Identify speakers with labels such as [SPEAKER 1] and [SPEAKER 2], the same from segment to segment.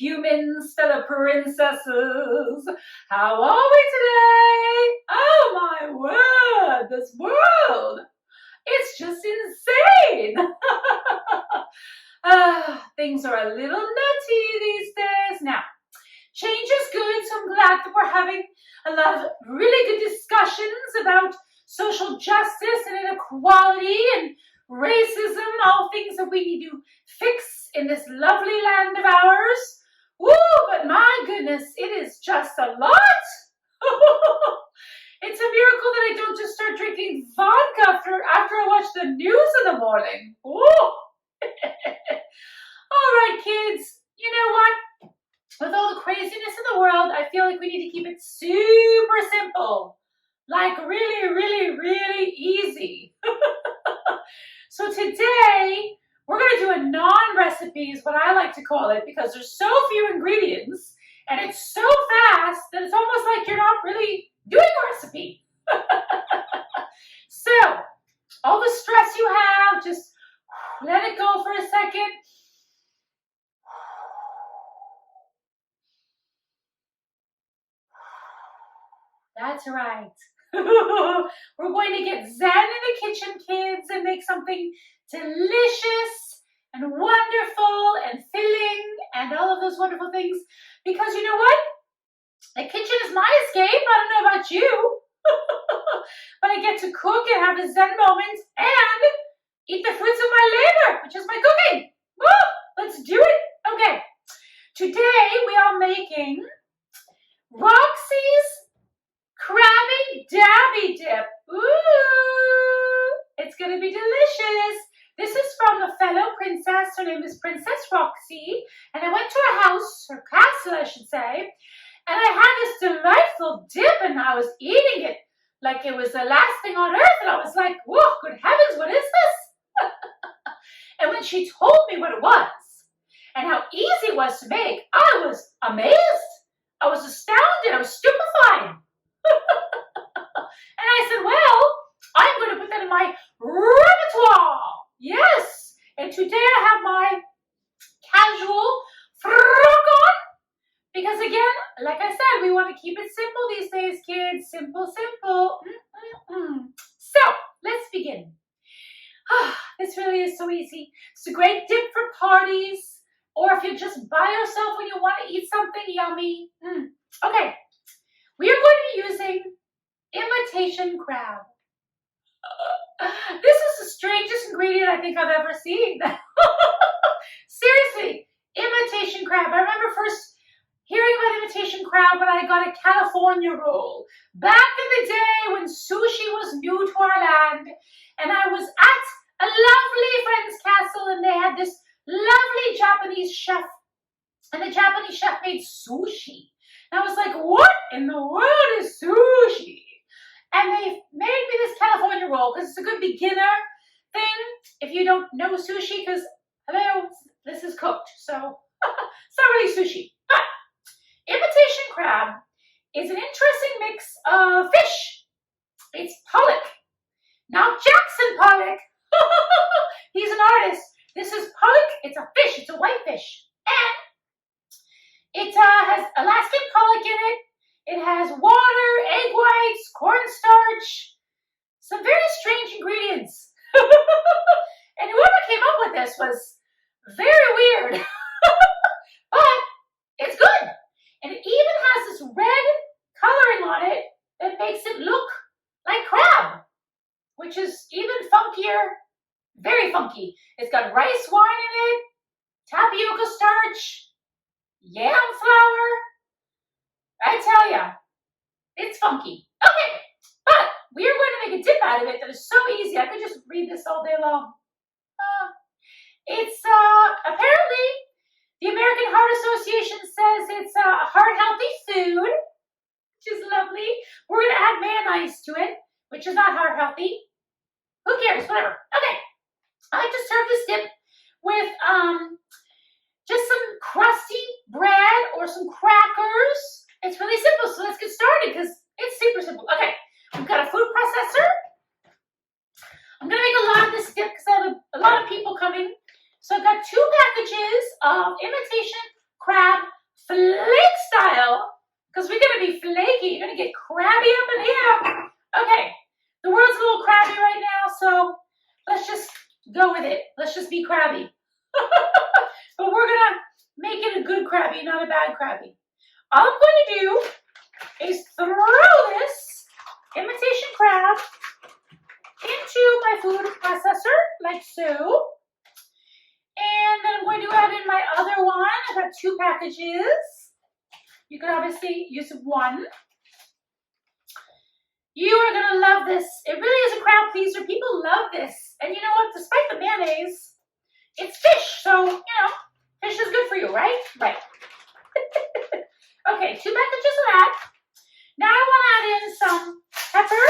[SPEAKER 1] humans, fellow princesses. How are we today? Oh my word, this world. It's just insane. Things are a little nutty these days. Now, change is good, so I'm glad that we're having a lot of really good discussions about social justice and inequality and racism, all things that we need to fix in this lovely land of ours. Woo, but my goodness, it is just a lot. It's a miracle that I don't just start drinking vodka after I watch the news in the morning. Woo. All right, kids, you know what? With all the craziness in the world, I feel like we need to keep it super simple. Like really, really, really easy. So today, we're going to do a non-recipe is what I like to call it because there's so few ingredients and it's so fast that it's almost like you're not really doing a recipe. So, all the stress you have, just let it go for a second. That's right. We're going to get zen in the kitchen, kids, and make something delicious and wonderful and filling and all of those wonderful things. Because you know what? The kitchen is my escape. I don't know about you. But I get to cook and have a zen moment and eat the fruits of my labor, which is my cooking. Woo! Let's do it. Okay. Today we are making Roxy'S Crabby Dabby dip. Ooh, it's going to be delicious. This is from a fellow princess. Her name is Princess Roxy. And I went to her house, her castle, I should say. And I had this delightful dip and I was eating it like it was the last thing on earth. And I was like, whoa, good heavens, what is this? And when she told me what it was and how easy it was to make, I was amazed. I was astounded. I was stupefied. And I said, well, I'm going to put that in my repertoire. Yes. And today I have my casual frock on. Because again, like I said, we want to keep it simple these days, kids. Simple, simple. So, let's begin. This really is so easy. It's a great dip for parties. Or if you're just by yourself when you want to eat something yummy. Okay. We are going to be using imitation crab. This is the strangest ingredient I think I've ever seen. Seriously, imitation crab. I remember first hearing about imitation crab when I got a California roll. Back in the day when sushi was new to our land. And I was at a lovely friend's castle and they had this lovely Japanese chef. And the Japanese chef made sushi. And I was like, what in the world is sushi? And they made me this California roll because it's a good beginner thing if you don't know sushi because, hello, this is cooked. So it's not really sushi. But imitation crab is an interesting mix of fish. It's pollock. Not Jackson Pollock. He's an artist. This is pollock. It's a fish. It's a white fish. And it has Alaskan pollock in it. It has water, egg whites, cornstarch, some very strange ingredients. And whoever came up with this was very weird. But it's good. And it even has this red coloring on it that makes it look like crab, which is even funkier, very funky. It's got rice wine in it, tapioca starch, yam flour. I tell ya, it's funky. Okay, but we are going to make a dip out of it that is so easy. I could just read this all day long. It's apparently the American Heart Association says it's a heart-healthy food, which is lovely. We're going to add mayonnaise to it, which is not heart-healthy. Who cares? Whatever. Okay, I like to serve this dip with just some crusty bread or some crackers. It's really simple, so let's get started because it's super simple. Okay, we've got a food processor. I'm going to make a lot of this dip because I have a lot of people coming. So I've got 2 packages of imitation crab flake style, because we're going to be flaky. You're going to get crabby up in here. Okay, the world's a little crabby right now, so let's just go with it. Let's just be crabby. But we're going to make it a good crabby, not a bad crabby. All I'm going to do is throw this imitation crab into my food processor, like so. And then I'm going to add in my other one. I've got 2 packages. You can obviously use one. You are going to love this. It really is a crowd pleaser. People love this. And you know what? Despite the mayonnaise, it's fish. So, you know, fish is good for you, right? Right. Okay, 2 packages of that. Now I want to add in some pepper.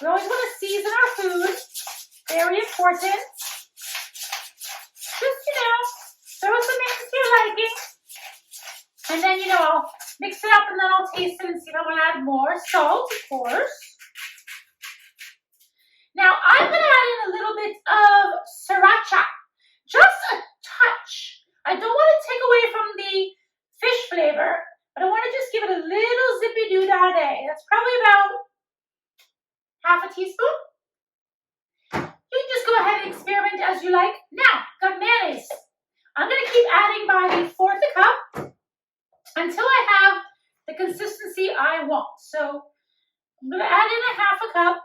[SPEAKER 1] We always want to season our food. Very important. Just, you know, throw some in to your liking. And then, you know, I'll mix it up and then I'll taste it and see if I want to add more salt, of course. Now, I'm going to add in a little bit of sriracha. Just a touch. I don't want to take away from the fish flavor, but I want to just give it a little zippy-doo-dah-day. That's probably about half a teaspoon. You can just go ahead and experiment as you like. Now, got mayonnaise. I'm going to keep adding by the 4th cup until I have the consistency I want. So I'm going to add in a half a cup.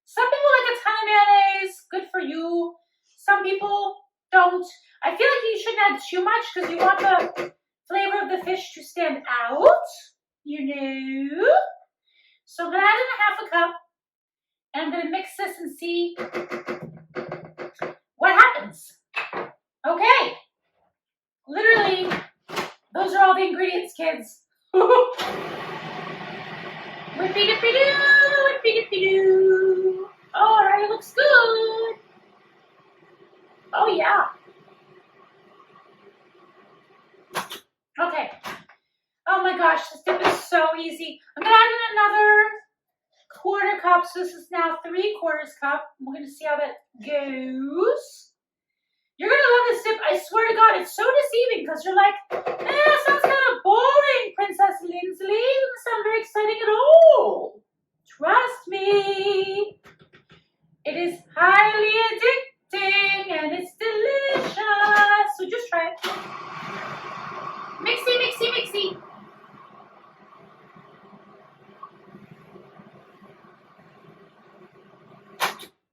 [SPEAKER 1] Some people like a ton of mayonnaise. Good for you. Some people don't. I feel like you shouldn't add too much because you want the flavor of the fish to stand out. You know. So I'm going to add in a half a cup. And I'm going to mix this and see what happens. Okay. Literally, those are all the ingredients, kids. Whippy-dippy-doo, whippy-dippy-doo. All right, looks good. Oh, yeah. Okay. Oh, my gosh, this dip is so easy. I'm going to add in another 1/4 cup, so this is now 3/4 cup. We're going to see how that goes. You're going to love this dip. I swear to God, it's so deceiving because you're like, eh, sounds kind of boring, Princess Lindsley. It doesn't sound very exciting at all. Trust me. It is highly addicting and it's delicious. So just try it. Mixy, mixy, mixy.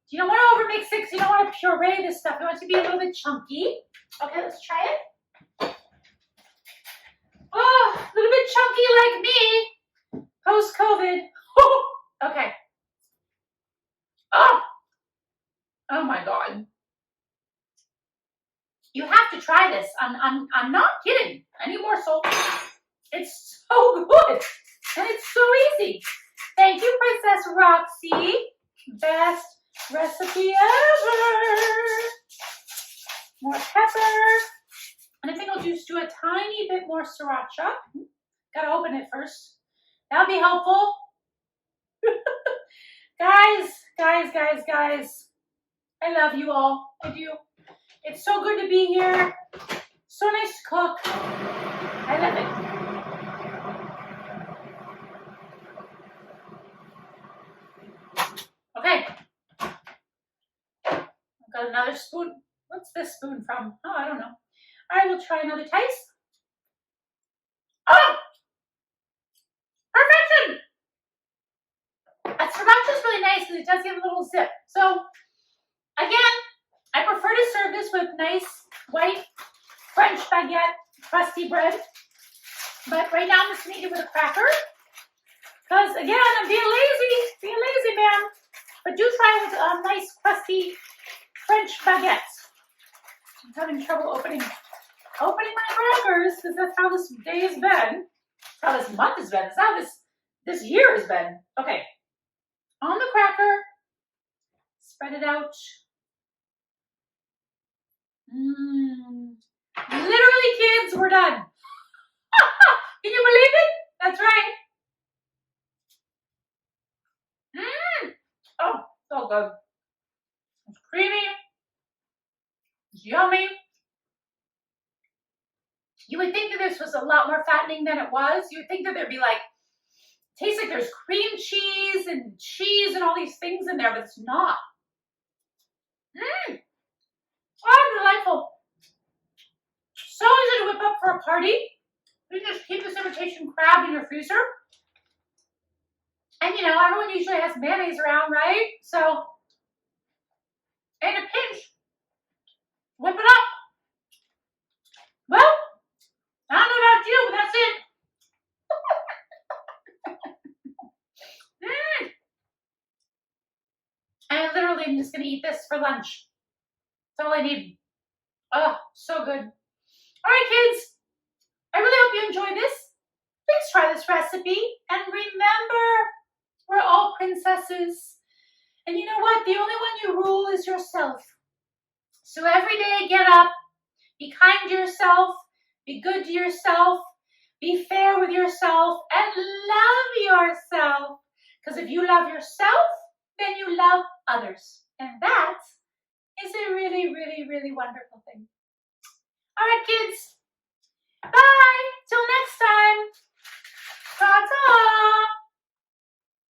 [SPEAKER 1] You don't want to overmix it because you don't want to puree this stuff. You want it to be a little bit chunky. Okay, let's try it. Oh, a little bit chunky like me. Post-COVID. Okay. Oh my God. You have to try this. I'm not kidding. I need more salt. It's so good. And it's so easy. Thank you, Princess Roxy. Best recipe ever. More pepper. And I think I'll just do a tiny bit more sriracha. Gotta open it first. That'll be helpful. Guys. I love you all. I do. It's so good to be here. So nice to cook. I love it. Okay. I've got another spoon. What's this spoon from? Oh, I don't know. I will try another taste. Oh! Perfection! Sriracha is really nice because it does give a little zip. So, again, I prefer to serve this with nice white French baguette, crusty bread. But right now I'm just going to eat it with a cracker. Because, again, I'm being lazy, man. But do try it with a nice crusty French baguette. I'm having trouble opening my crackers because that's how this day has been. That's how this month has been. That's how this year has been. Okay. On the cracker, spread it out. Literally, kids, we're done. Can you believe it? That's right. Oh, so good. It's creamy. It's yummy. You would think that this was a lot more fattening than it was. You would think that there'd be like, tastes like there's cream cheese and all these things in there, but it's not. Oh, delightful. So easy to whip up for a party. You just keep this imitation crab in your freezer. And you know, everyone usually has mayonnaise around, right? So, in a pinch, whip it up. Well, I don't know about you, but that's it. And literally, I'm just going to eat this for lunch. That's all I need. Oh, so good. All right, kids. I really hope you enjoy this. Please try this recipe. And remember, we're all princesses. And you know what? The only one you rule is yourself. So every day, get up. Be kind to yourself. Be good to yourself. Be fair with yourself. And love yourself. Because if you love yourself, then you love others. And that is a really, really, really wonderful thing. All right, kids.